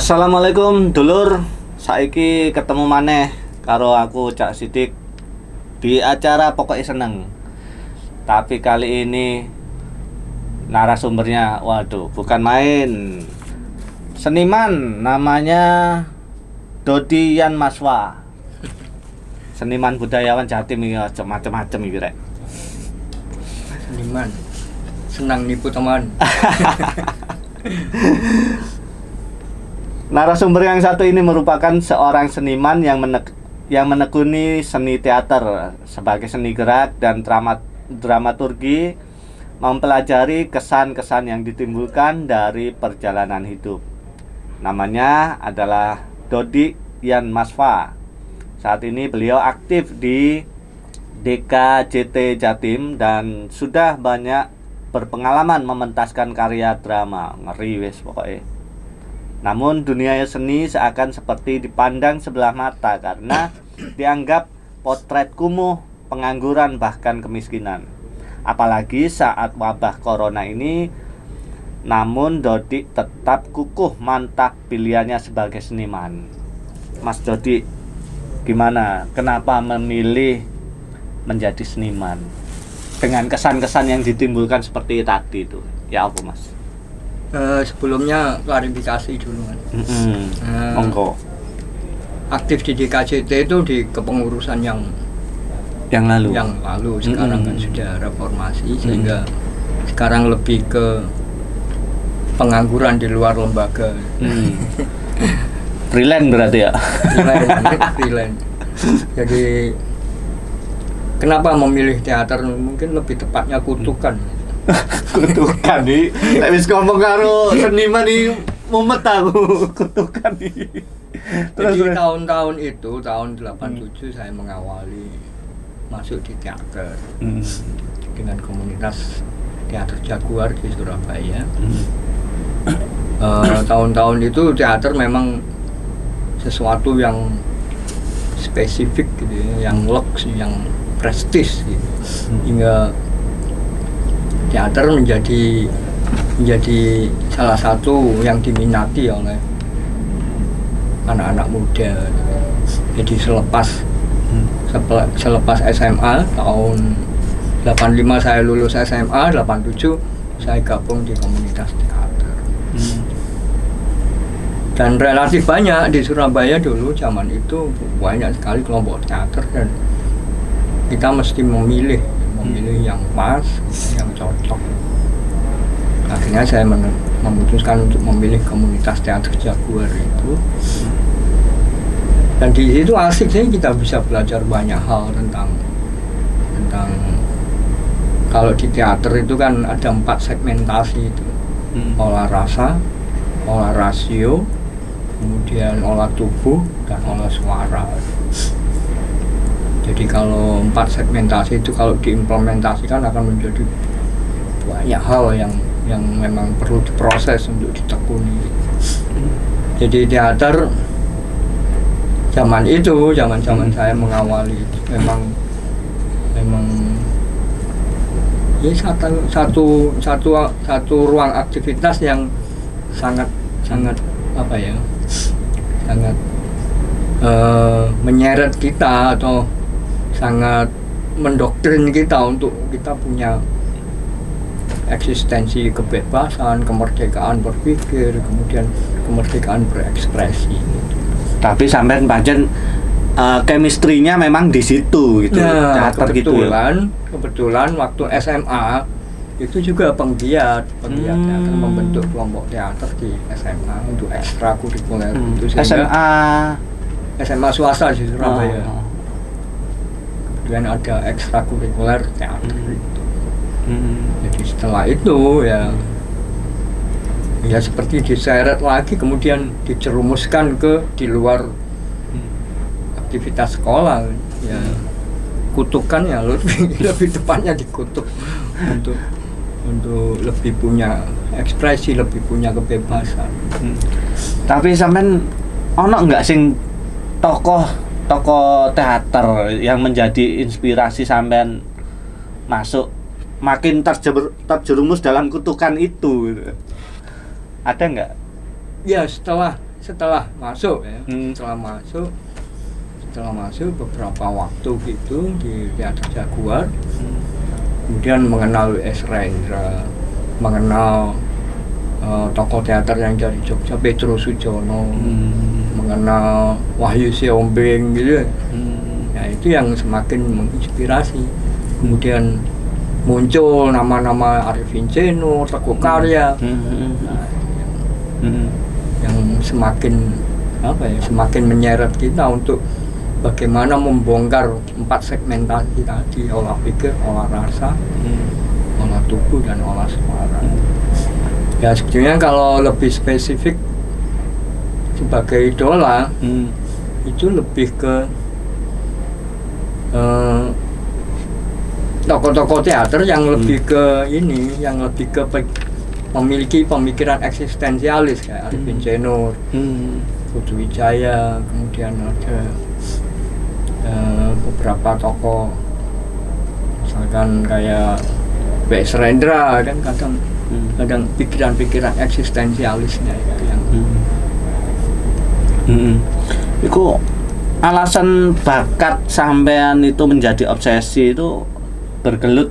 Assalamualaikum dulur, saiki ketemu maneh karo aku Cak Sidik di acara Pokoknya Seneng. Tapi kali ini narasumbernya, waduh, bukan main. Seniman namanya Dodi Yan Maswa. Seniman budayawan Jatim iki aja macem-macem iki rek. Seniman senang nipu teman. Narasumber yang satu ini merupakan seorang seniman yang menekuni seni teater sebagai seni gerak dan dramaturgi, mempelajari kesan-kesan yang ditimbulkan dari perjalanan hidup. Namanya adalah Dodi Yan Maswa. Saat ini beliau aktif di DKJT Jatim dan sudah banyak berpengalaman mementaskan karya drama. Ngeri wes pokoknya. Namun dunia seni seakan seperti dipandang sebelah mata karena dianggap potret kumuh, pengangguran, bahkan kemiskinan. Apalagi saat wabah corona ini. Namun Dodi tetap kukuh mantap pilihannya sebagai seniman. Mas Dodi, gimana? Kenapa memilih menjadi seniman? Dengan kesan-kesan yang ditimbulkan seperti tadi itu. Ya apa Mas? Sebelumnya klarifikasi dulu kan. Monggo. Aktif di DKJT itu di kepengurusan yang lalu. Sekarang kan sudah reformasi sehingga sekarang lebih ke pengangguran di luar lembaga. Freelance berarti ya? Freelance. Jadi kenapa memilih teater? Mungkin lebih tepatnya kutukan. Kutukan nih, wis ngomong karo seniman nih mumet aku kutukan nih. Jadi tahun-tahun itu, tahun 87 saya mengawali masuk di teater dengan komunitas teater Jaguar di Surabaya. Tahun-tahun itu teater memang sesuatu yang spesifik gitu ya, yang lux, yang prestis gitu. Hingga teater menjadi salah satu yang diminati oleh anak-anak muda. Jadi selepas SMA tahun 85 saya lulus SMA, 87 saya gabung di komunitas teater. Dan relatif banyak di Surabaya dulu zaman itu banyak sekali kelompok teater dan kita mesti memilih yang pas, yang cocok. Akhirnya saya memutuskan untuk memilih komunitas teater Jaguar itu. Dan di situ asik sih, kita bisa belajar banyak hal tentang kalau di teater itu kan ada 4 segmentasi itu. Olah rasa, olah rasio, kemudian olah tubuh dan olah suara. Jadi kalau 4 segmentasi itu kalau diimplementasikan akan menjadi banyak hal yang memang perlu diproses untuk ditekuni. Jadi teater zaman saya mengawali itu memang ya satu ruang aktivitas yang sangat apa ya, sangat menyeret kita atau sangat mendoktrin kita untuk kita punya eksistensi kebebasan, kemerdekaan berpikir, kemudian kemerdekaan berekspresi. Tapi sampai pancen chemistry-nya memang di situ gitu. Nah, kebetulan waktu SMA itu juga penggiat teater, membentuk kelompok teater di SMA untuk ekstrakurikuler itu. SMA swasta di Surabaya. Kemudian ada ekstrakurikuler teater itu. Jadi setelah itu ya seperti diseret lagi, kemudian dicerumuskan ke di luar aktivitas sekolah ya. Kutukan ya lebih tepatnya dikutuk untuk lebih punya ekspresi, lebih punya kebebasan. Tapi sampean ono enggak sing tokoh teater yang menjadi inspirasi sampean masuk makin terjerumus dalam kutukan itu? Ada enggak? Ya setelah setelah masuk ya, Hmm. setelah masuk beberapa waktu gitu di Teater Jaguar, kemudian mengenal W.S. Rendra, mengenal tokoh teater yang dari Jogja, Petrus Sujono, mengenal Wahyu Siombing gitu. Ya itu yang semakin menginspirasi. Kemudian muncul nama-nama Arifin Ceno, Teguh Karya, nah, yang semakin semakin menyeret kita untuk bagaimana membongkar 4 segmentasi tadi, olah pikir, olah rasa, olah tubuh, dan olah suara. Ya sebetulnya kalau lebih spesifik sebagai idola itu lebih ke tokoh-tokoh teater yang lebih ke ini, yang lebih ke memiliki pemikiran eksistensialis kayak Arifin Ceno, Putu Wijaya, kemudian ada beberapa tokoh misalkan kayak W.S. Rendra kan kadang pikiran-pikiran eksistensialisnya itu yang Iku alasan bakat sampean itu menjadi obsesi itu bergelut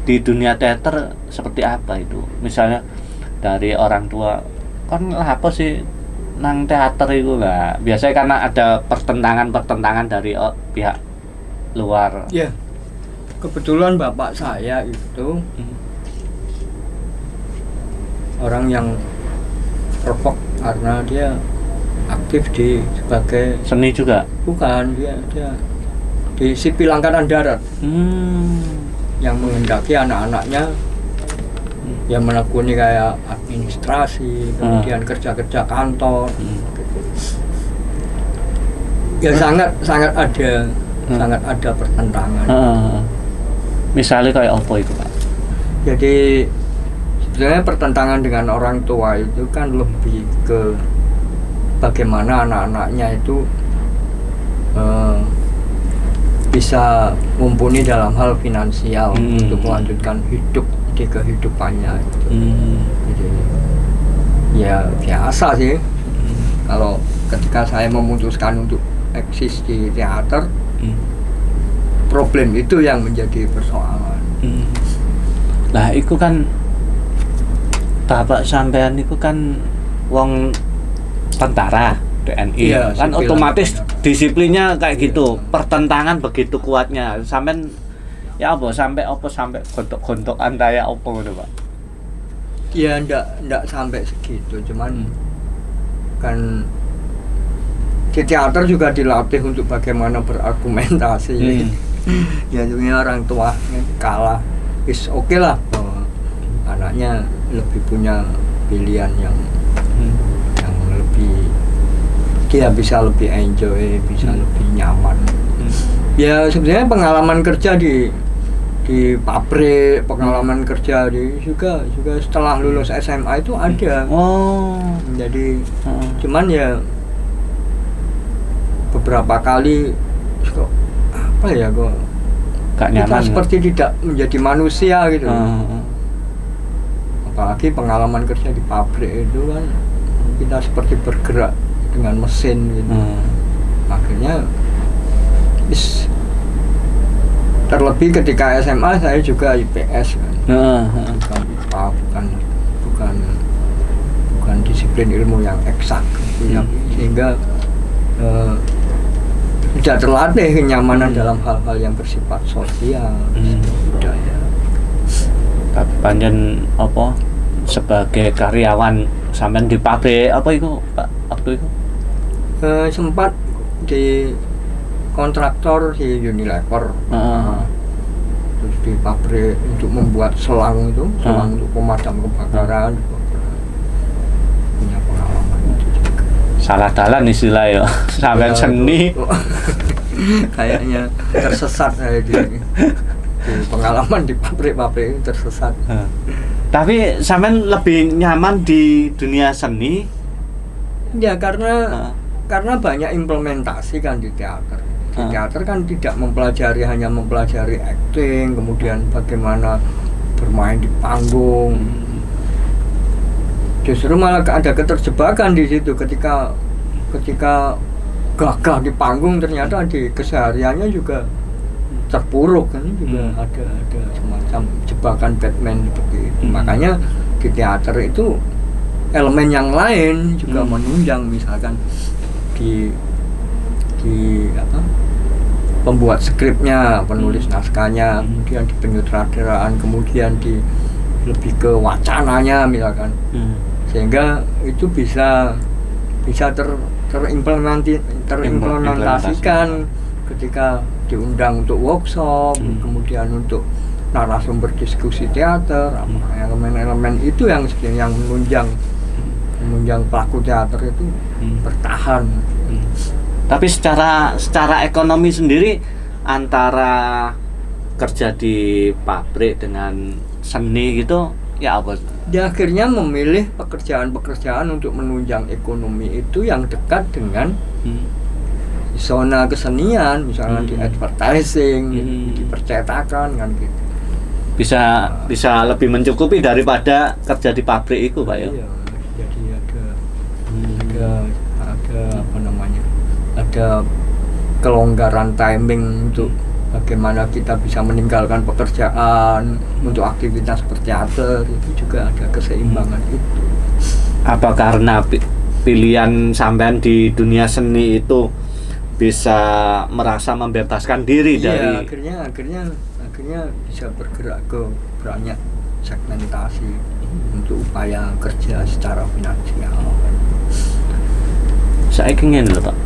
di dunia teater seperti apa itu? Misalnya dari orang tua, kan lah apa sih nang teater itu lah. Biasanya karena ada pertentangan dari pihak luar. ya. Kebetulan bapak saya itu orang yang perpok karena dia aktif sebagai Seni juga. bukan dia di sipil angkatan darat yang menghendaki anak-anaknya yang menekuni kayak administrasi, kemudian kerja-kerja kantor gitu. Ya sangat ada pertentangan. Misalnya kayak apa itu, Pak? Jadi sebenarnya pertentangan dengan orang tua itu kan lebih ke bagaimana anak-anaknya itu bisa mumpuni dalam hal finansial untuk melanjutkan di kehidupannya gitu. Jadi ya biasa sih kalau ketika saya memutuskan untuk eksis di teater, problem itu yang menjadi persoalan. Lah itu kan bapak sampean itu kan wong tentara TNI, Iya, kan sipil otomatis angkatan. disiplinnya kayak Iya. gitu. Pertentangan begitu kuatnya. Sampean ya sampai gontok-gontokan kayak apa gitu, Pak? Ya ndak sampai segitu, cuman kan di teater juga dilatih untuk bagaimana berargumentasi. Ya sebenarnya orang tua kalah, oke lah bahwa anaknya lebih punya pilihan yang lebih, dia bisa lebih enjoy, bisa lebih nyaman. Ya sebenarnya pengalaman kerja di pabrik, pengalaman kerja juga setelah lulus SMA itu ada. Jadi cuman ya beberapa kali kok Gak kita nyaman. seperti tidak menjadi manusia gitu. Apalagi pengalaman kerja di pabrik itu kan kita seperti bergerak dengan mesin gitu. Akhirnya terlebih ketika SMA saya juga IPS kan. Bukan IPA, bukan disiplin ilmu yang eksak gitu, sehingga tidak terlatih kenyamanan dalam hal-hal yang bersifat sosial, budaya. Tapi panjen apa sebagai karyawan sampean di pabrik apa itu, Pak, waktu itu? Sempat di kontraktor di Unilever, terus di pabrik untuk membuat selang untuk pemadam kebakaran, punya pengalaman itu juga. Salah dalan istilah ya. Sampean seni. Kayaknya tersesat saya di pengalaman di pabrik-pabrik tersesat. Tapi sampean lebih nyaman di dunia seni? Ya karena banyak implementasi kan di teater. Di teater kan tidak hanya mempelajari acting, kemudian bagaimana bermain di panggung. Justru malah ada keterjebakan di situ ketika ketika gagah di panggung ternyata di kesehariannya juga terpuruk kan, juga ada semacam jebakan Batman seperti itu. Makanya di teater itu elemen yang lain juga menunjang, misalkan di apa, pembuat skripnya, penulis naskahnya, kemudian di penyutradaraan, kemudian di lebih ke wacananya misalkan, sehingga itu bisa terimplementasikan ketika diundang untuk workshop, kemudian untuk narasumber diskusi teater, elemen-elemen itu yang menunjang pelaku teater itu bertahan. Tapi secara ekonomi sendiri antara kerja di pabrik dengan seni gitu ya apa? Dia akhirnya memilih pekerjaan-pekerjaan untuk menunjang ekonomi itu yang dekat dengan zona kesenian, misalnya di advertising, di percetakan kan gitu. Bisa lebih mencukupi daripada kerja di pabrik itu, Pak ya. Iya, jadi ada apa namanya? Ada kelonggaran timing untuk bagaimana kita bisa meninggalkan pekerjaan untuk aktivitas berteater, itu juga ada keseimbangan itu. Apa karena pilihan sampean di dunia seni itu bisa merasa membebaskan diri dari akhirnya bisa bergerak ke banyak segmentasi untuk upaya kerja secara finansial. Saya ingin loh Pak,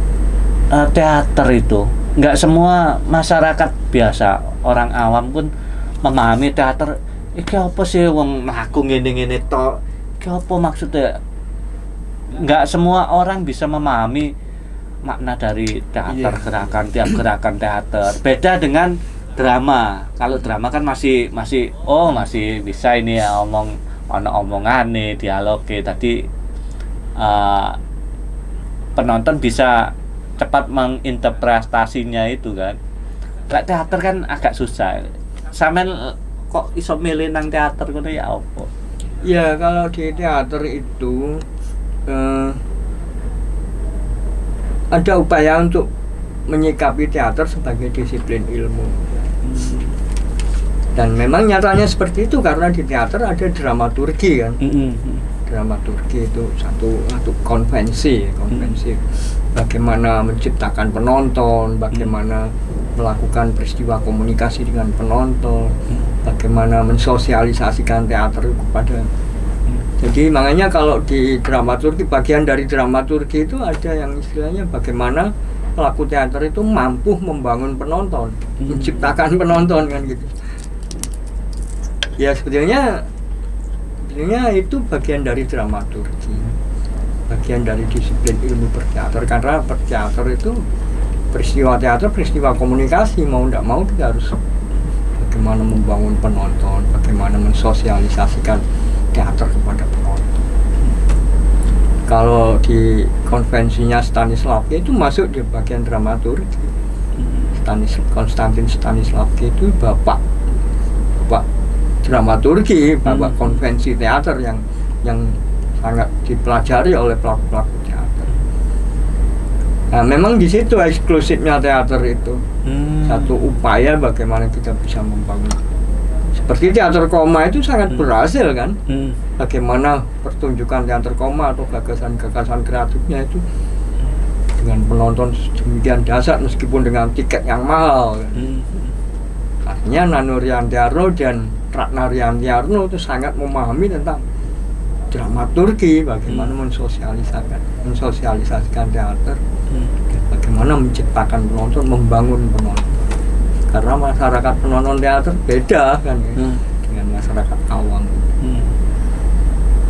teater itu nggak semua masyarakat biasa, orang awam pun memahami teater. Iki apa sih wong aku ngene-ngene tok? Iki apa maksudnya? Nggak semua orang bisa memahami makna dari teater, tiap gerakan teater. Beda dengan drama. Kalau drama kan masih bisa ini ya, omongane, dialoge. Tadi penonton bisa cepat menginterpretasinya itu kan. Lek teater kan agak susah. Sampeyan kok iso milih nang teater ngono ya apa? Ya kalau di teater itu ada upaya untuk menyikapi teater sebagai disiplin ilmu. Dan memang nyatanya seperti itu karena di teater ada dramaturgi kan. Dramaturgi itu satu konvensi bagaimana menciptakan penonton, bagaimana melakukan peristiwa komunikasi dengan penonton, bagaimana mensosialisasikan teater kepada. Jadi makanya kalau di dramaturgi, bagian dari dramaturgi itu ada yang istilahnya bagaimana pelaku teater itu mampu membangun penonton, menciptakan penonton kan gitu. Ya sebetulnya itu bagian dari dramaturgi, bagian dari disiplin ilmu berteater, karena berteater itu peristiwa teater, peristiwa komunikasi, mau tidak mau kita harus bagaimana membangun penonton, bagaimana mensosialisasikan teater kepada penonton. Kalau di konvensinya Stanislavski itu masuk di bagian dramaturgi. Konstantin Stanislavski itu bapak dramaturgi, bapak konvensi teater yang sangat dipelajari oleh pelaku-pelaku teater. Nah, memang di situ eksklusifnya teater itu. Satu upaya bagaimana kita bisa membangun. Seperti teater koma itu sangat berhasil kan. Bagaimana pertunjukan teater koma atau gagasan-gagasan kreatifnya itu dengan penonton demikian dahsyat meskipun dengan tiket yang mahal kan. Artinya Nano Riantiarno dan Ratna Riantiarno itu sangat memahami tentang dramaturgi, bagaimana mensosialisasikan teater, bagaimana menciptakan penonton, membangun penonton. Karena masyarakat penonton teater beda kan dengan masyarakat awam.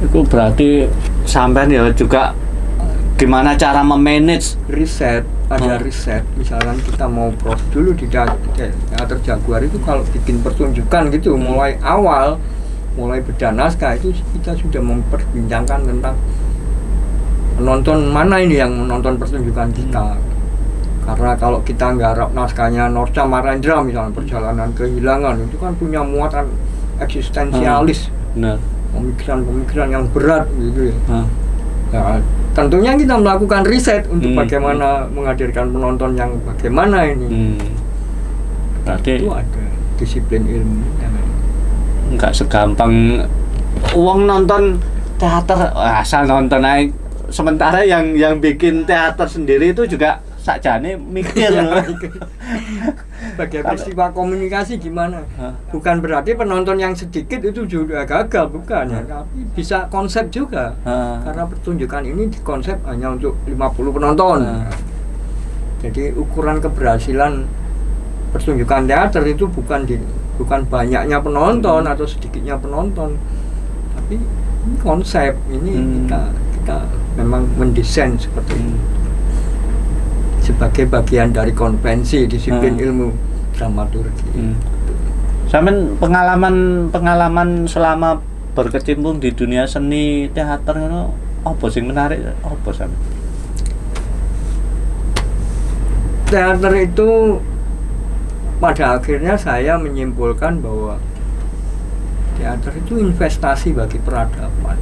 Itu berarti sampean ya juga gimana cara memanage riset, ada riset. Misalkan kita mau proses dulu di teater Jaguar itu kalau bikin pertunjukan gitu mulai awal, mulai bedah naskah itu kita sudah memperbincangkan tentang penonton mana ini yang menonton pertunjukan kita. Karena kalau kita nggarap naskahnya Norca Marendra misalnya Perjalanan Kehilangan itu kan punya muatan eksistensialis, pemikiran-pemikiran yang berat gitu ya. Ya tentunya kita melakukan riset untuk Hmm. bagaimana menghadirkan penonton yang bagaimana ini. Berarti Itu ada disiplin ilmu. nggak segampang uang nonton teater asal nonton aja. Sementara yang bikin teater sendiri itu juga sakjane mikir. Sebagai peristiwa komunikasi gimana? Bukan berarti penonton yang sedikit itu juga gagal, bukan ya, tapi bisa konsep juga. Karena pertunjukan ini dikonsep hanya untuk 50 penonton. Jadi ukuran keberhasilan pertunjukan teater itu bukan banyaknya penonton atau sedikitnya penonton, tapi ini konsep ini kita memang mendesain seperti itu sebagai bagian dari konvensi disiplin ilmu dramaturgi. Sampeyan pengalaman selama berkecimpung di dunia seni teater ngono apa sing menarik apa sampeyan? Teater itu pada akhirnya saya menyimpulkan bahwa teater itu investasi bagi peradaban.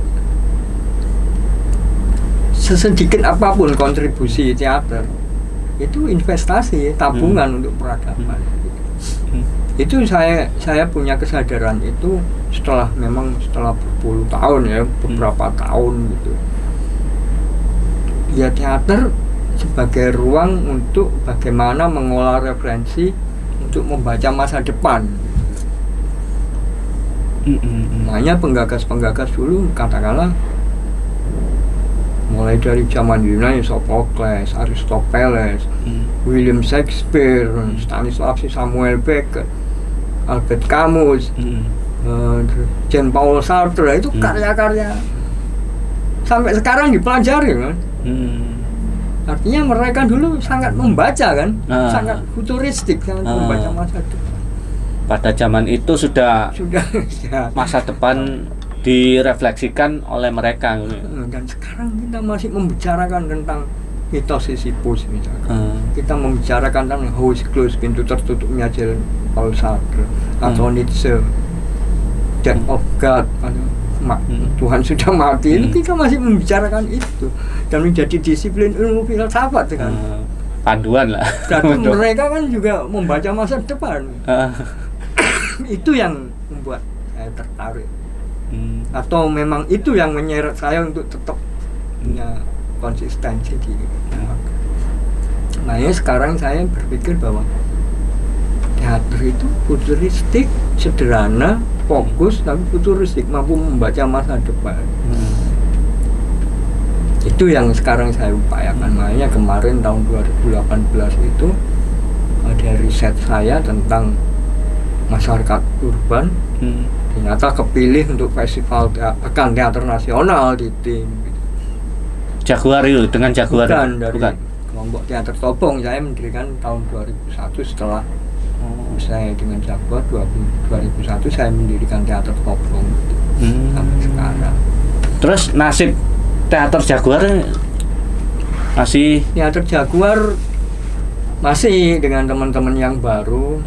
Sesedikit apapun kontribusi teater itu investasi, tabungan untuk peradaban. Itu saya punya kesadaran itu setelah berpuluh tahun ya, beberapa tahun gitu. Ya teater sebagai ruang untuk bagaimana mengolah referensi untuk membaca masa depan. Makanya penggagas-penggagas dulu katakanlah mulai dari zaman Yunani, Sophocles, Aristophanes, William Shakespeare, Stanislavski Samuel Beckett, Albert Camus, Jean-Paul Sartre, itu karya-karya sampai sekarang dipelajari kan. Artinya mereka dulu sangat membaca kan, sangat futuristik, sangat membaca masa depan. Pada zaman itu sudah ya. masa depan direfleksikan oleh mereka. Dan sekarang kita masih membicarakan tentang mitos Sisyphus misalkan. Kita membicarakan tentang How is Closed, pintu tertutupnya Jean-Paul Sartre, atau Nietzsche, Death of God, Tuhan sudah mati. Itu kita masih membicarakan itu dan menjadi disiplin ilmu filsafat kan. Panduan lah. Dan mereka kan juga membaca masa depan. Itu yang membuat saya tertarik. Atau memang itu yang menyeret saya untuk tetap punya konsistensi di makanya sekarang saya berpikir bahwa teater itu futuristik, sederhana, fokus, tapi futuristik, mampu membaca masa depan. Itu yang sekarang saya upayakan. Makanya kemarin tahun 2018 itu ada riset saya tentang masyarakat urban. Ternyata kepilih untuk festival Pekan Teater Nasional di tim Jaguar itu, dengan Jaguar. Bukan. Kelompok Teater Tobong saya mendirikan tahun 2001 setelah saya dengan Jaguar 2001 saya mendirikan Teater Tobong sampai sekarang. Terus nasib Teater Jaguar masih? Teater Jaguar masih dengan teman-teman yang baru.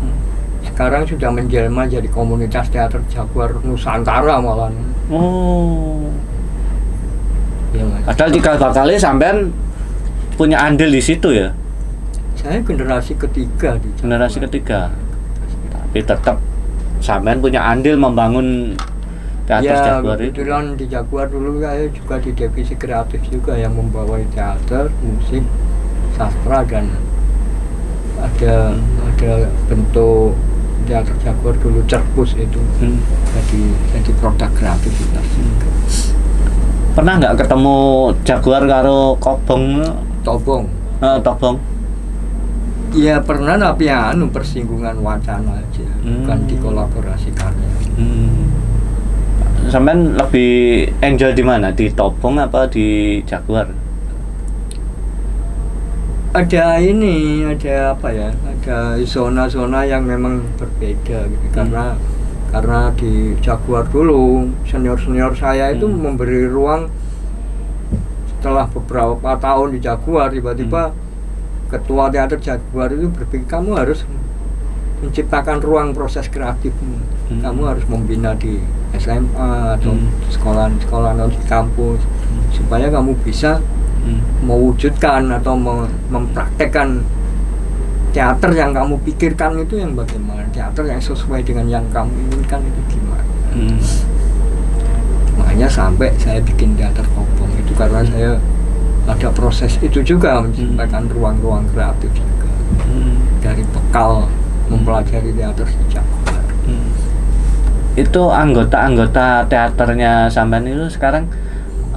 Sekarang sudah menjelma jadi komunitas teater Jaguar Nusantara malah. Ya, padahal cikal bakalnya sampean punya andil di situ ya? Saya generasi ketiga di Jaguar. Generasi ketiga. Tapi tetap sampean punya andil membangun teater Jaguar itu. Kebetulan di Jaguar dulu saya juga di divisi kreatif juga yang membawa teater, musik, sastra, dan ada bentuk teater Jaguar dulu Cerpus itu jadi produk kreatif kita. Pernah nggak ketemu Jaguar karo Tobong? Tobong. Iya pernah, tapi persinggungan wacana aja, bukan dikolaborasikannya. Sampean lebih enjoy di mana? Di Tobong apa di Jaguar? Ada zona-zona yang memang berbeda gitu. Karena di Jaguar dulu senior saya itu memberi ruang. Setelah beberapa tahun di Jaguar, tiba-tiba ketua teater Jaguar itu berpikir kamu harus menciptakan ruang proses kreatifmu. Kamu harus membina di SMA atau sekolah atau di kampus supaya kamu bisa mewujudkan atau mempraktekkan teater yang kamu pikirkan itu yang bagaimana, teater yang sesuai dengan yang kamu inginkan itu gimana. Makanya sampai saya bikin teater Topong itu karena saya ada proses itu juga menciptakan ruang-ruang kreatif juga dari bekal mempelajari teater sejak kecil. Itu anggota-anggota teaternya sampean itu sekarang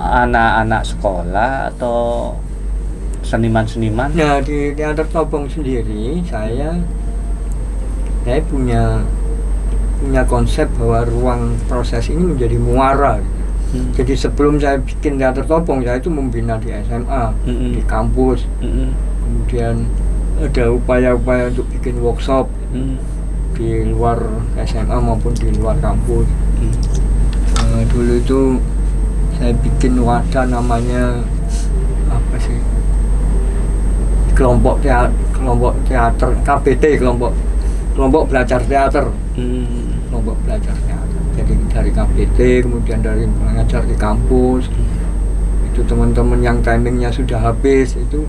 anak-anak sekolah atau seniman-seniman? Nah, di teater Topong sendiri saya punya konsep bahwa ruang proses ini menjadi muara. Jadi sebelum saya bikin teater Topong, saya itu membina di SMA, di kampus. Kemudian ada upaya-upaya untuk bikin workshop di luar SMA maupun di luar kampus. Dulu itu saya bikin wadah namanya apa sih? Kelompok teater KBT, kelompok belajar teater. Kelompok belajar teater. Jadi dari KBT, kemudian dari mengajar di kampus. Itu teman-teman yang timingnya sudah habis itu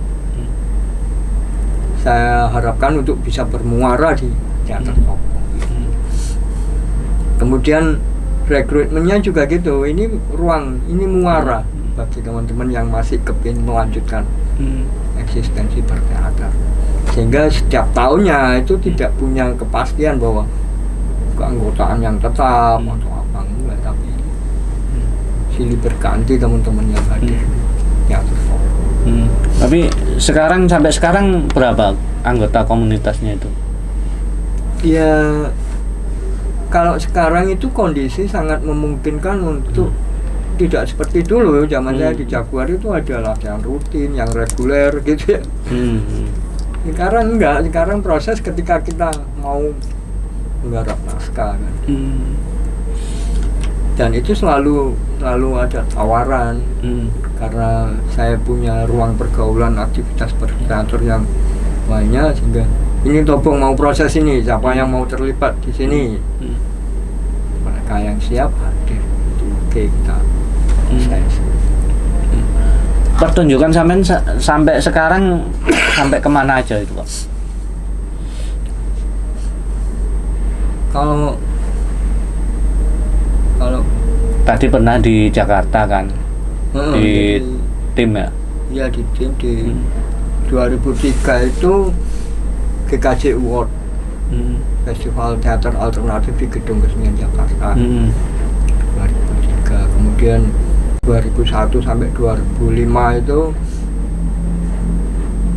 saya harapkan untuk bisa bermuara di teater Topong. Kemudian rekrutmennya juga gitu. Ini ruang, ini muara bagi teman-teman yang masih kepingin melanjutkan eksistensi berteater. Sehingga setiap tahunnya itu tidak punya kepastian bahwa keanggotaan yang tetap atau apa enggak, tapi silih berganti teman-teman yang hadir teater Topong. Tapi sampai sekarang berapa anggota komunitasnya itu? Ya kalau sekarang itu kondisi sangat memungkinkan untuk tidak seperti dulu. Zaman saya di Jaguar itu ada latihan rutin yang reguler gitu ya. Sekarang enggak, sekarang proses ketika kita mau menggarap naskah kan. Dan itu selalu ada tawaran karena saya punya ruang pergaulan aktivitas berteater yang banyak, sehingga ini Topong mau proses ini, siapa yang mau terlibat di sini, mereka yang siap hadir, itu oke, kita proses. Pertunjukan sampai sekarang sampai kemana aja itu Pak? Kalau tadi pernah di Jakarta kan, di tim ya? Iya, di tim di 2003 itu GKJ Award, Festival Teater Alternatif di Gedung Kesenian Jakarta. 2003, kemudian 2001 sampai 2005 itu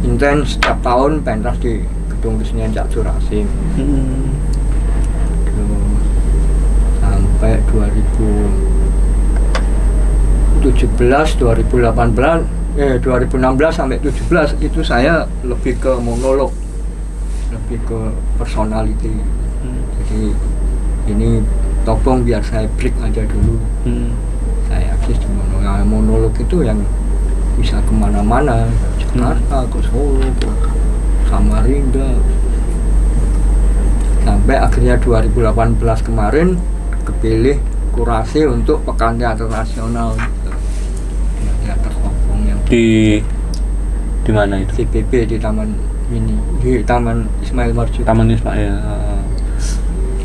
intens setiap tahun pentas di Gedung Kesenian Cak Jurasim. Sampai 2017, 2016 sampai 17 itu saya lebih ke monolog, lebih ke personality. Jadi ini Topong biar saya break aja dulu. Saya aktif di monolog itu yang bisa kemana-mana, ke Jakarta, ke Solo, ke Samarinda. Sampai akhirnya 2018 kemarin kepilih kurasi untuk Pekan Teater Nasional Teater Topong yang di mana itu? CPB di Taman Mini, di Taman Ismail Marzuki. Taman Ismail.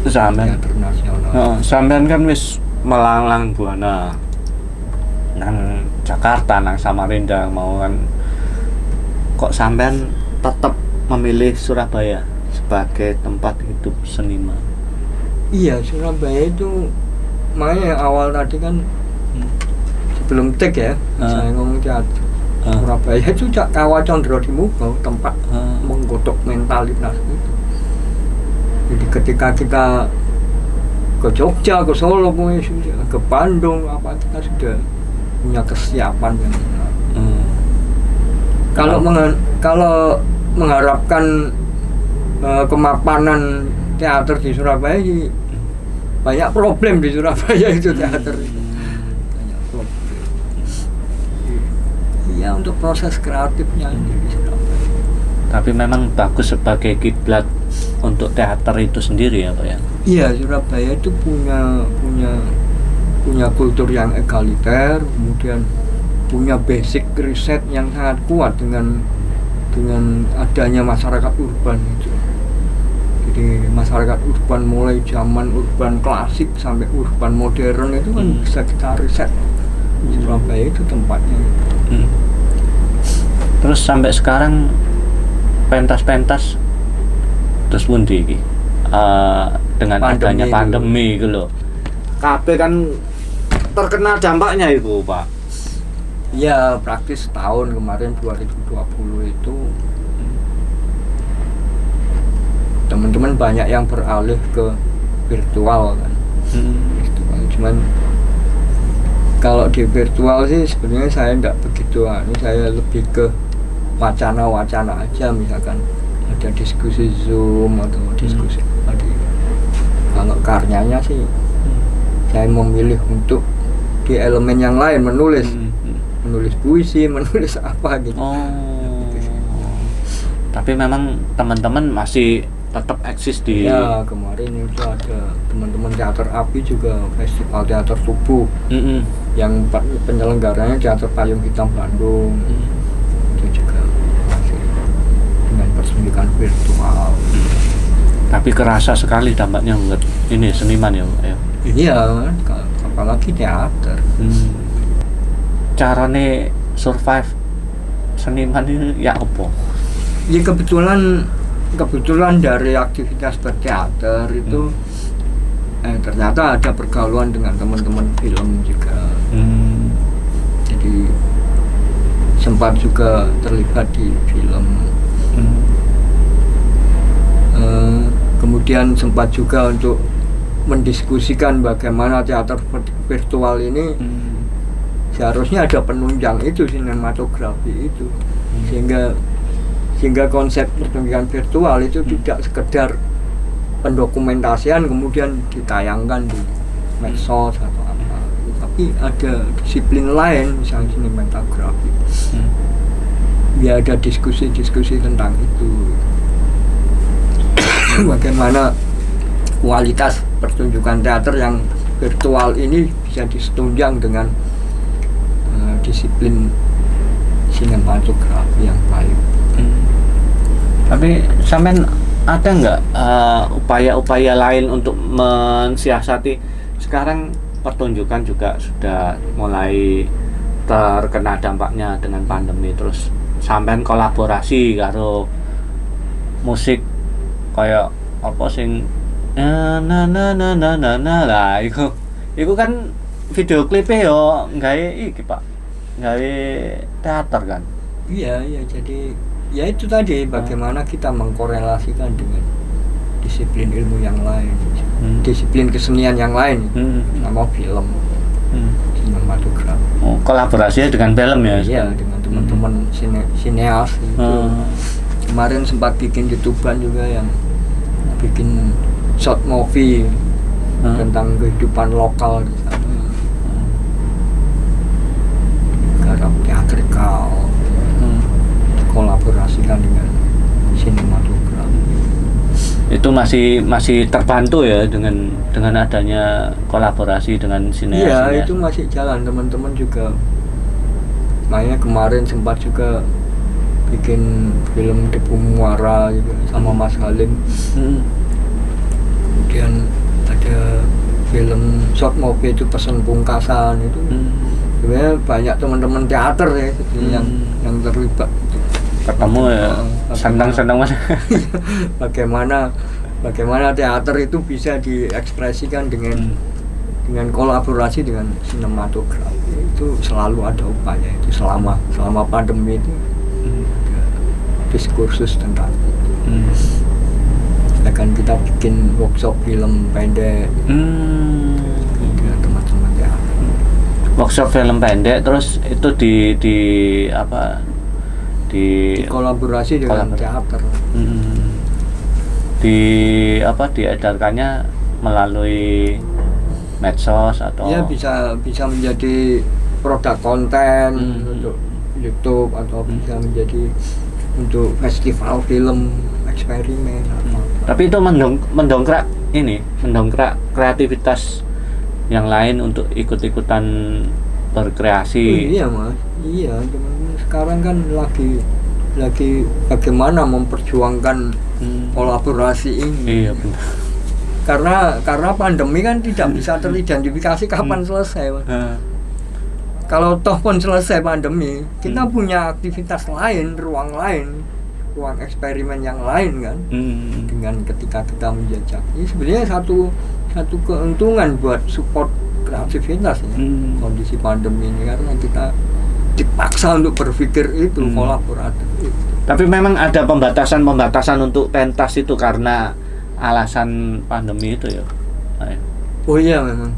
Sampean Teater Nasional. Sampean kan wis melanglang buana nang Jakarta, nang Samarinda mau kan, kok sampean tetap memilih Surabaya sebagai tempat hidup seniman? Iya, Surabaya itu makanya awal tadi kan sebelum tek ya, saya ngomong teater. Surabaya itu Kawah Condro di Mugo, tempat menggodok mentalitas itu. Jadi ketika kita ke Jogja, ke Solo, ke Bandung, kita sudah punya kesiapan yang benar. Kalau mengharapkan kemapanan teater di Surabaya, banyak problem di Surabaya itu teater. Banyak problem. Iya, untuk proses kreatifnya di Surabaya. Tapi memang bagus sebagai kiblat untuk teater itu sendiri ya Pak ya? Iya, Surabaya itu punya kultur yang egaliter, kemudian punya basic riset yang sangat kuat dengan adanya masyarakat urban itu. Jadi masyarakat urban mulai zaman urban klasik sampai urban modern itu kan bisa kita riset. Surabaya itu tempatnya. Terus sampai sekarang pentas-pentas terus pundi iki? Dengan adanya pandemi gitu loh. Kabeh kan terkena dampaknya itu, Pak. Ya praktis tahun kemarin 2020 itu teman-teman banyak yang beralih ke virtual kan. Virtual. Cuman kalau di virtual sih sebenarnya saya enggak begitu, saya lebih ke wacana-wacana aja, misalkan ada diskusi Zoom atau diskusi tadi. Kalau karyanya sih saya memilih untuk di elemen yang lain, menulis puisi, menulis apa gitu. Tapi memang teman-teman masih tetap eksis di. Ya kemarin itu ada teman-teman teater api juga, festival teater subuh yang penyelenggaranya Teater Payung Hitam Bandung. Itu juga masih dengan pertunjukan virtual. Tapi kerasa sekali dampaknya buat ini seniman ya, Pak. Iya, apalagi teater. Carane survive seniman ini ya apa? Ya kebetulan dari aktivitas berteater itu ternyata ada pergaulan dengan teman-teman film juga. Jadi sempat juga terlibat di film. Kemudian sempat juga untuk mendiskusikan bagaimana teater virtual ini seharusnya ada penunjang itu, sinematografi itu, sehingga konsep pertunjukan virtual itu tidak sekedar pendokumentasian kemudian ditayangkan di medsos atau apa, tapi ada disiplin lain, misalnya sinematografi. Ya ada diskusi-diskusi tentang itu. Bagaimana kualitas pertunjukan teater yang virtual ini bisa ditunjang dengan disiplin sinematografi yang baik. Tapi sampean ada nggak upaya-upaya lain untuk mensiasati? Sekarang pertunjukan juga sudah mulai terkena dampaknya dengan pandemi, terus sampean kolaborasi karo musik kayak apa sing lah iku kan video klipnya yo nggawe iki Pak, nggawe teater kan. Iya, jadi ya itu tadi bagaimana kita mengkorelasikan dengan disiplin ilmu yang lain, disiplin kesenian yang lain, nama film, sinematografi. Kolaborasinya dengan film ya? Iya, dengan teman-teman sineas itu. Kemarin sempat bikin YouTubean juga yang bikin short movie tentang kehidupan lokal di sana. Garap teatrikal, kolaborasikan dengan sinematografi. Itu masih terbantu ya dengan adanya kolaborasi dengan sineas. Iya, itu masih jalan, teman-teman juga. Makanya kemarin sempat juga bikin film Debu Muara juga sama Mas Halim. Kemudian ada film short movie itu Pesan Pungkasan itu. Sebenarnya banyak teman-teman teater ya yang terlibat. Ketemu ya, senang-senang Mas. Bagaimana teater itu bisa diekspresikan dengan kolaborasi dengan sinematografi. Itu selalu ada upaya itu selama pandemi itu. Diskursus tentang itu. Akan kita bikin workshop film pendek dengan teman-teman teater. Workshop film pendek, terus itu di kolaborasi dengan teater. Diedarkannya melalui medsos atau? Ya bisa menjadi produk konten untuk YouTube atau bisa menjadi untuk festival film eksperimen. Tapi itu mendongkrak kreativitas yang lain untuk ikut-ikutan berkreasi. Iya mas, iya. Cuman sekarang kan lagi bagaimana memperjuangkan kolaborasi ini. Iya benar. Karena pandemi kan tidak bisa teridentifikasi kapan selesai mas. Kalau toh pun selesai pandemi, kita punya aktivitas lain, ruang eksperimen yang lain kan. Dengan ketika kita menjajaki, sebenarnya satu keuntungan buat support kreativitas ya. Kondisi pandemi ini karena kita dipaksa untuk berpikir itu kolaboratif itu. Tapi memang ada pembatasan untuk pentas itu karena alasan pandemi itu ya. Oh iya memang.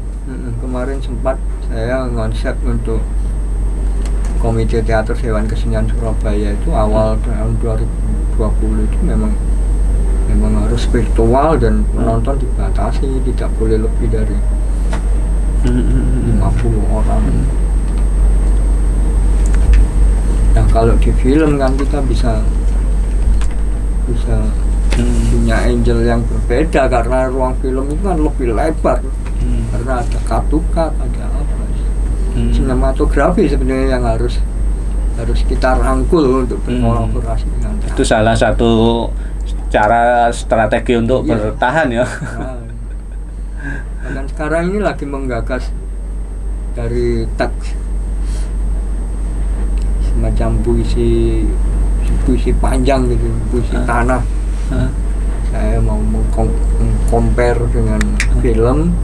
Kemarin sempat saya konsep untuk Komite Teater Dewan Kesenian Surabaya itu awal tahun 2020 itu memang harus virtual dan penonton dibatasi, tidak boleh lebih dari 50 orang. Nah kalau di film kan kita bisa punya angle yang berbeda karena ruang film itu kan lebih lebar. Karena ada cut, ada apa. Sinematografi sebenarnya yang harus kita rangkul untuk berkolaborasi dengan teater. Itu salah satu cara strategi untuk bertahan ya. Dan sekarang ini lagi menggagas dari teks semacam puisi panjang gitu, puisi tanah. Saya mau compare dengan film.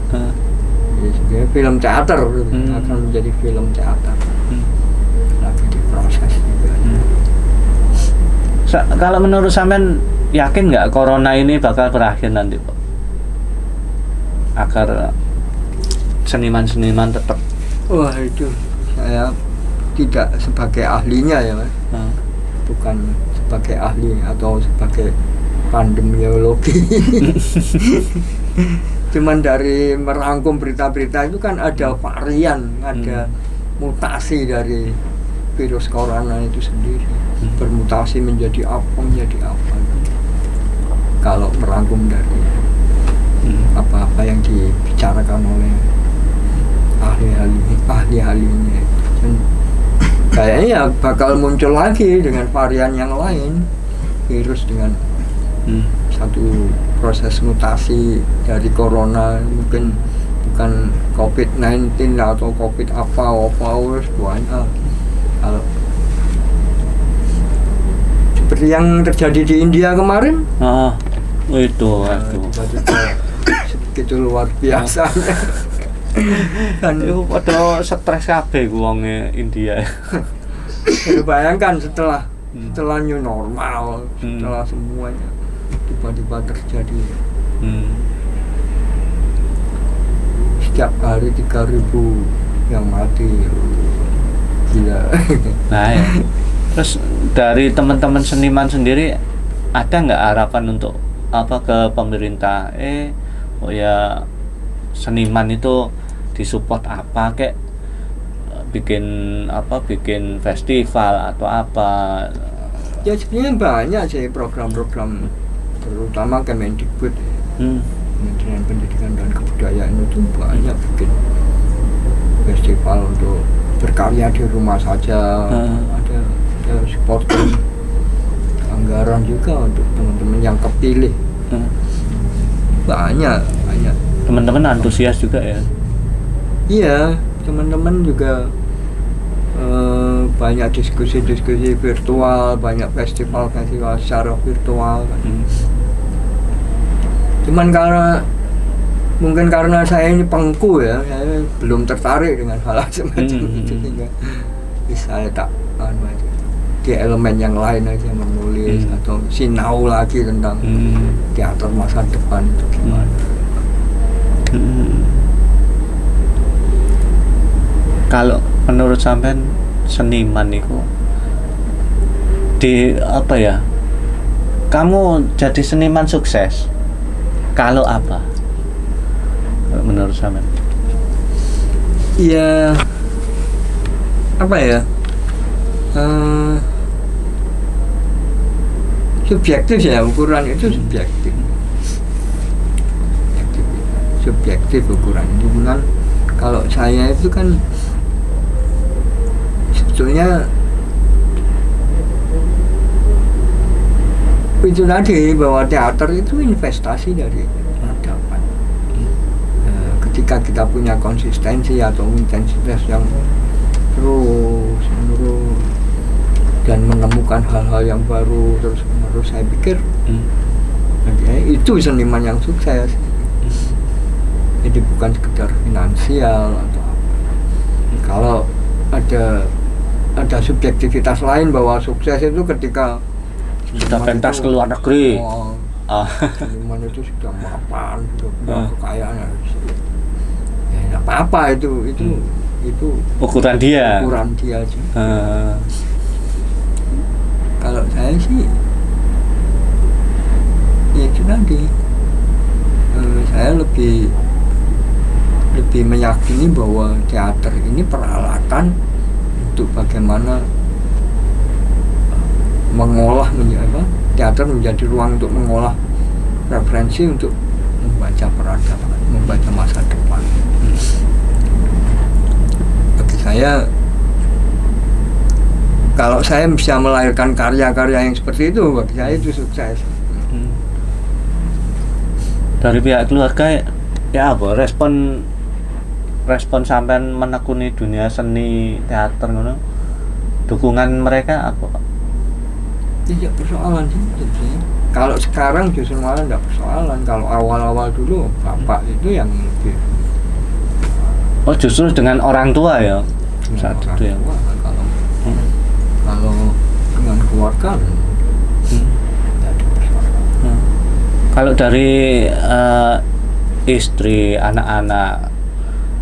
Ya, sebenarnya film teater akan menjadi film teater. Lagi diproses juga. Kalau menurut sampean yakin nggak corona ini bakal berakhir nanti, Pak? Agar seniman-seniman tetap. Wah itu saya tidak sebagai ahlinya ya Mas. Bukan sebagai ahli atau sebagai pandemiologi. Cuman dari merangkum berita-berita itu kan ada varian, ada mutasi dari virus corona itu sendiri, bermutasi menjadi apa. Kalau merangkum dari apa-apa yang dibicarakan oleh ahli-ahlinya, dan kayaknya bakal muncul lagi dengan varian yang lain, virus dengan satu proses mutasi dari corona, mungkin bukan COVID-19 atau COVID apa banyak. Kalau seperti yang terjadi di India kemarin, itu begitu luar biasa. Dan itu pada stres kabeh wonge India. Bayangkan setelah new normal, setelah semuanya tiba-tiba terjadi. Setiap hari 3.000 yang mati, gila. Nah ya. Terus dari teman-teman seniman sendiri ada nggak harapan untuk apa ke pemerintah? Ya seniman itu disupport apa kayak bikin festival atau apa? Ya sebenarnya banyak sih program-program, terutama Kemendikbud, Kementerian Pendidikan dan Kebudayaan itu banyak bikin festival untuk berkarya di rumah saja. Ada supporting anggaran juga untuk teman-teman yang kepilih. Banyak. Teman-teman antusias juga ya? Iya, teman-teman juga banyak diskusi virtual, banyak festival secara virtual. Cuman mungkin karena saya ini pengku ya, saya belum tertarik dengan hal semacam itu, sehingga saya tak di elemen yang lain aja, menulis atau sinau lagi tentang teater masa depan itu gimana. Kalau menurut sampean seniman itu kamu jadi seniman sukses kalau apa? Kalau menurut sampean? Iya, subjektif ya, ukuran itu subjektif ukuran itu. Kalau saya itu kan sebetulnya itu tadi bahwa teater itu investasi dari peradaban. Ketika kita punya konsistensi atau intensitas yang terus menerus dan menemukan hal-hal yang baru terus menerus, saya pikir itu seniman yang sukses. Jadi bukan sekedar finansial atau apa. Kalau ada subjektivitas lain bahwa sukses itu ketika sudah pentas ke luar negeri. Seniman itu sudah mapan, sudah punya kekayaan. Ya nggak apa-apa itu ukuran dia. Ukuran dia aja. Kalau saya sih ya itu tadi, saya lebih meyakini bahwa teater ini peralatan untuk bagaimana mengolah teater menjadi ruang untuk mengolah referensi untuk membaca peradaban, membaca masa depan. Bagi saya, kalau saya bisa melahirkan karya-karya yang seperti itu, bagi saya itu sukses. Dari pihak keluarga ya apa respon sampean menekuni dunia seni teater ngono, dukungan mereka apa Pak? Tidak persoalan sih sebenarnya. Kalau sekarang justru malah tidak persoalan. Kalau awal-awal dulu bapak itu yang lebih. Oh justru dengan orang tua ya saat itu ya. Kalau dengan keluarga tidak ada persoalan. Kalau dari istri, anak-anak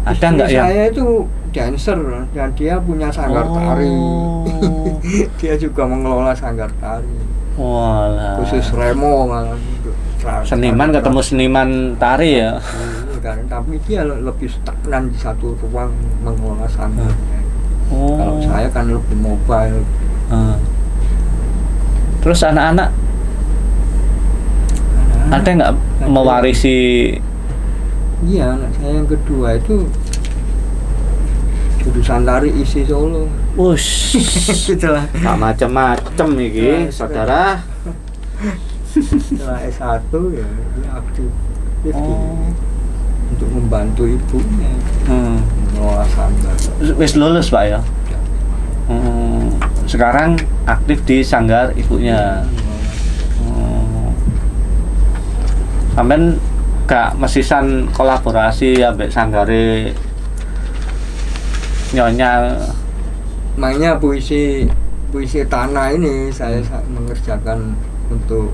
ada nggak yang? Saya itu dancer dan dia punya sanggar tari. Dia juga mengelola sanggar tari. Walah. Khusus remo malah. Seniman ketemu seniman tari ya. Kan, tapi dia lebih stagnan di satu ruang mengelola sanggar. Kalau saya kan lebih mobile. Terus anak-anak ada nggak mewarisi? Iya, anak saya yang kedua itu jurusan tari isi Solo. Wush, Setelah macam-macam iki, saudara. setelah S1 ya dia aktif untuk membantu ibunya mengelola sanggar. Wis lulus Pak ya? Sekarang aktif di sanggar ibunya. Sampean gak mesisan kolaborasi ambek sanggare nyonya? Makanya puisi tanah ini saya mengerjakan untuk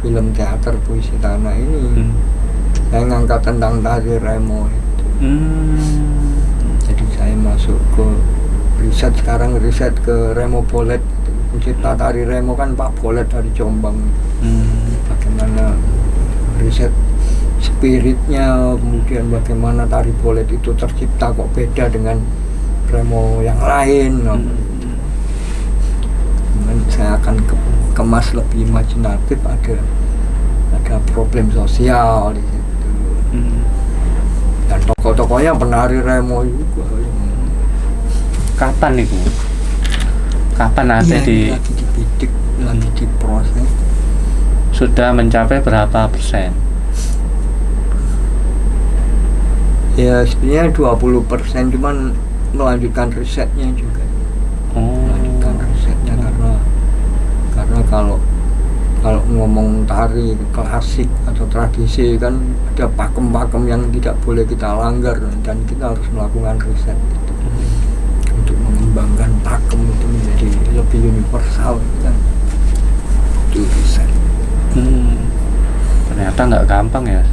film teater puisi tanah ini. Saya ngangkat tentang tari remo itu. Jadi saya masuk ke riset ke Remo Bolet. Pencipta tari remo kan Pak Bolet dari Jombang. Bagaimana riset spiritnya, kemudian bagaimana tari bolet itu tercipta kok beda dengan remo yang lain. Saya akan kemas lebih imajinatif, ada problem sosial di situ. Dan tokoh-tokohnya penari remo juga. Kapan itu? Kapan ada lagi dibidik, lagi diproses. Sudah mencapai berapa persen? Ya sebenarnya 20%, cuman melanjutkan risetnya juga. Melanjutkan risetnya karena kalau ngomong tari klasik atau tradisi kan ada pakem-pakem yang tidak boleh kita langgar, dan kita harus melakukan riset itu untuk mengembangkan pakem itu menjadi lebih universal kan. Itu riset. Ternyata nggak gampang ya.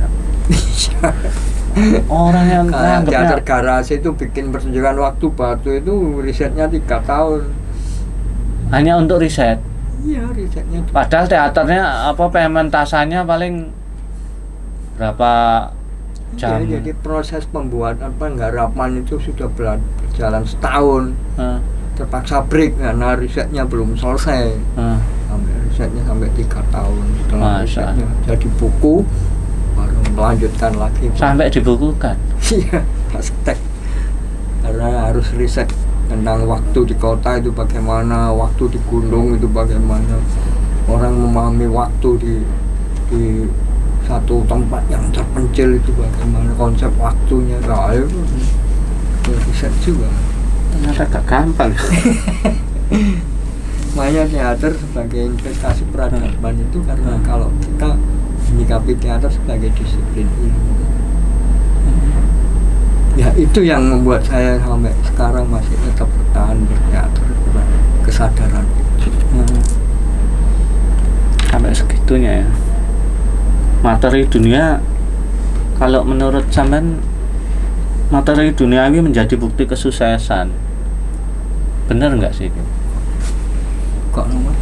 Orang yang teater garasi itu bikin pertunjukan waktu batu itu risetnya 3 tahun. Hanya untuk riset? Iya, risetnya. Padahal teaternya pementasannya paling berapa jam? Ya, jadi proses pembuatan penggarapan itu sudah berjalan setahun. Terpaksa break karena risetnya belum selesai. Risetnya sampai 3 tahun. Setelah risetnya jadi buku, baru melanjutkan lagi. Sampai dibukukan? Iya, pas tek. Karena harus riset tentang waktu di kota itu bagaimana, waktu di gunung itu bagaimana, orang memahami waktu di satu tempat yang terpencil itu bagaimana, konsep waktunya. Nah, itu riset juga. Ternyata gak gampang. Makanya teater sebagai investasi peradaban itu karena kalau kita menyikapi teater sebagai disiplin ilmu, ya itu yang membuat saya sampai sekarang masih tetap bertahan berteater, kesadaran itu. Sampai segitunya ya. Materi dunia, kalau menurut sampean materi duniawi menjadi bukti kesuksesan, benar nggak sih itu? Kok nomor?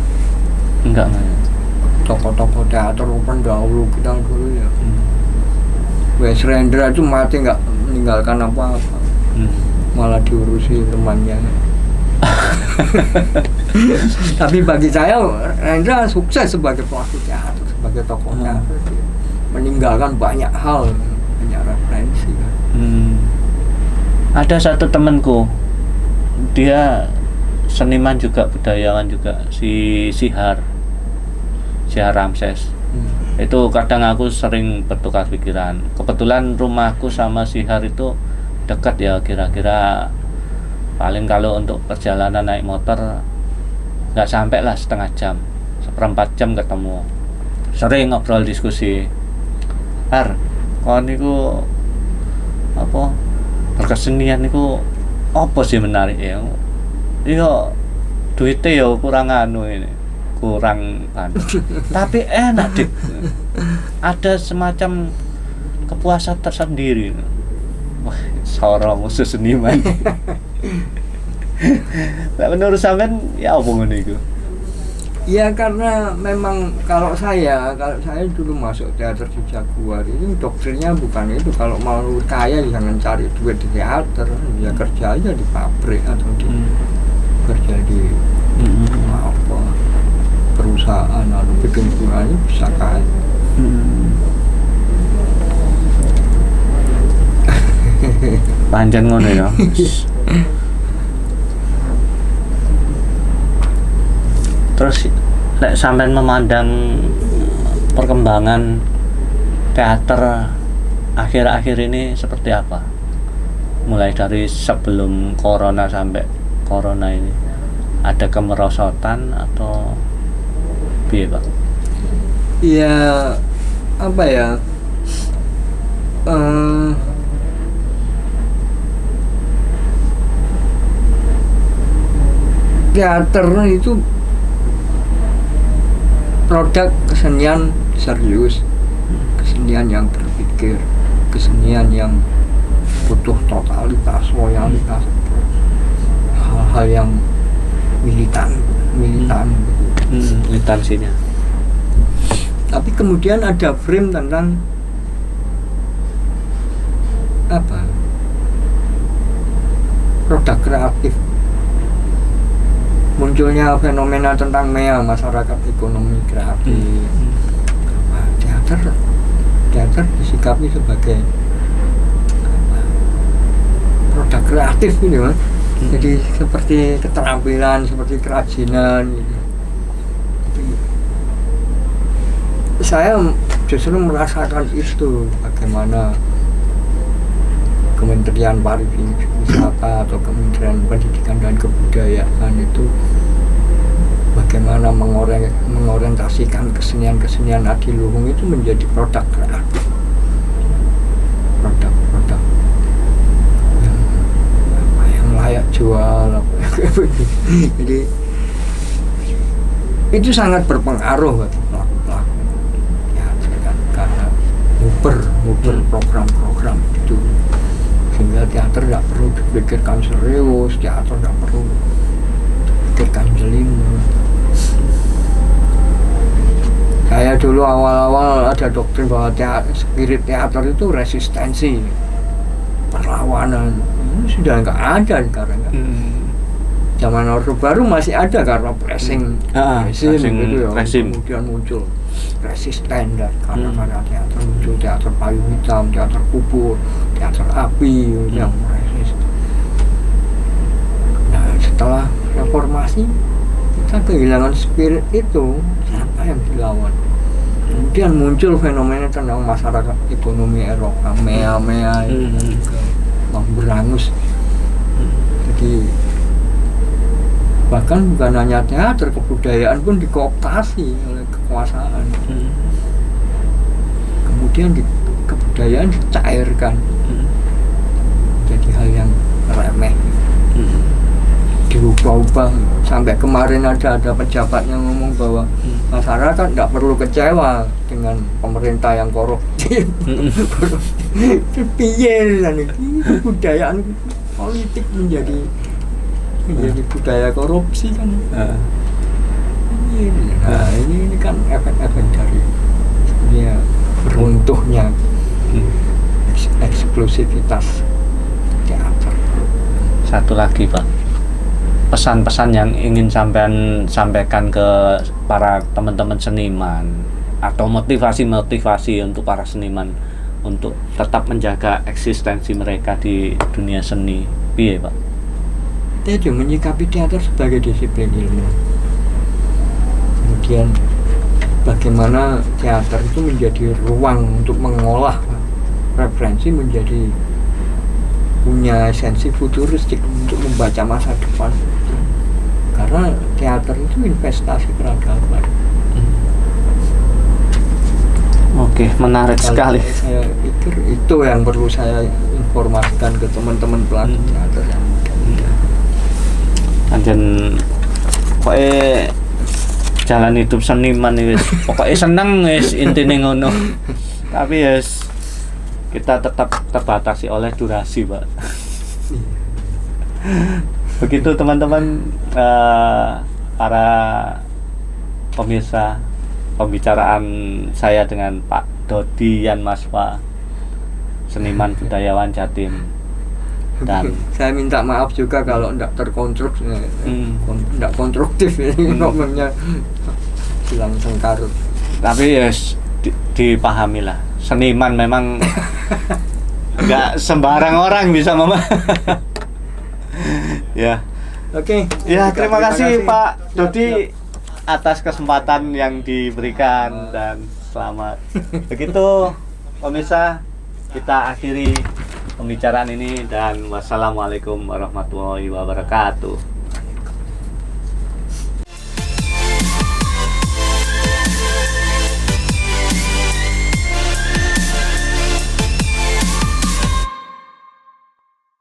Enggak. Tokoh-tokoh teater pendahulu kita dulu ya. Wes Rendra itu mati nggak meninggalkan apa-apa, malah diurusi temannya. Tapi bagi saya Rendra sukses sebagai pelaku teater, sebagai tokoh teater, dia meninggalkan banyak hal, banyak referensi kan. Ada satu temanku, dia seniman juga, budayawan juga, si Sihar Ramses. Itu kadang aku sering bertukar pikiran. Kebetulan rumahku sama Sihar itu dekat ya, kira-kira paling kalau untuk perjalanan naik motor nggak sampai lah setengah jam, 1/4 jam ketemu. Sering ngobrol diskusi. Har, kon niku apa berkesenian niku apa sih menarik ya? Iya, duitnya ya kurang ini, kurang tapi enak dik, ada semacam kepuasan tersendiri. Wah, seorang musuh seniman. Nah, menurut sampean ya apa ngono iku? Ya karena memang kalau saya dulu masuk teater di Jaguar itu doktrinnya bukan itu, kalau mau kaya jangan cari duit di teater, ya kerja aja di pabrik atau di kerja di apa perusahaan atau bikin bunganya bisa kaya. Panjang ngono ya. Terus lek sampean memandang perkembangan teater akhir-akhir ini seperti apa? Mulai dari sebelum corona sampai corona ini, ada kemerosotan atau piye, Pak? Ya apa ya? Teater itu produk kesenian serius, kesenian yang berpikir, kesenian yang butuh totalitas, loyalitas, hal-hal yang militan militansinya. Tapi kemudian ada frame tentang apa? Produk kreatif. Munculnya fenomena tentang MEA, masyarakat ekonomi kreatif. Teater disikapi sebagai produk kreatif ini, Mas. Jadi seperti keterampilan, seperti kerajinan gitu. Saya justru merasakan itu, bagaimana Kementerian Pariwisata atau Kementerian Pendidikan dan Kebudayaan itu bagaimana mengorientasikan kesenian adiluhung itu menjadi produk kreatif, produk yang layak jual, jadi itu sangat berpengaruh bagi pelaku-pelaku teater kan, karena nguber program-program itu, sehingga teater tidak perlu dipikirkan serius, teater tidak perlu dipikirkan jelimet. Saya dulu awal-awal ada doktrin bahwa spirit teater itu resistensi, perlawanan. Ini sudah nggak ada sekarang kan. Zaman Orde Baru masih ada karena pressing gitu ya. Kemudian muncul resisten dan karena teater, muncul teater payung hitam, teater kubur, teater api yang resisten. Nah, setelah reformasi kita kehilangan spirit itu, siapa yang dilawan? Kemudian muncul fenomena tentang masyarakat ekonomi Eropa, mea-mea itu juga berangus. Jadi bahkan bukan hanya teater, kebudayaan pun dikooptasi oleh kekuasaan. Kemudian kebudayaan dicairkan jadi hal yang remeh, diubah-ubah. Sampai kemarin ada pejabat yang ngomong bahwa masyarakat tidak perlu kecewa dengan pemerintah yang korupsi. Piye dan kebudayaan politik menjadi budaya korupsi kan. Nah, ini kan efek-efek dari ya runtuhnya eksklusivitas teater. Satu lagi Pak, pesan-pesan yang ingin sampaikan ke para teman-teman seniman atau motivasi untuk para seniman untuk tetap menjaga eksistensi mereka di dunia seni, piye Pak? Kita juga menyikapi teater sebagai disiplin ilmu. Kemudian bagaimana teater itu menjadi ruang untuk mengolah referensi, menjadi punya esensi futuristik untuk membaca masa depan. Karena teater itu investasi peradaban. Oke, menarik sekali. Saya pikir itu yang perlu saya informasikan ke teman-teman pelaku teater yang muda. Anjen pokoknya jalan hidup seniman wis pokoknya seneng wis intine ngono. Tapi wis kita tetap terbatasi oleh durasi, Pak. Begitu teman-teman, para pemirsa, pembicaraan saya dengan Pak Dodi Yanmaswa, seniman budayawan Jatim. Dan saya minta maaf juga kalau tidak terkonstruksi, tidak konstruktif ini ngomongnya silang sengkarut. Tapi yes, dipahamilah, seniman memang nggak sembarang orang bisa ya. Oke. Ya, terima kasih Pak Dodi atas kesempatan yang diberikan dan selamat. Begitu pemirsa, kita akhiri pembicaraan ini dan wassalamualaikum warahmatullahi wabarakatuh.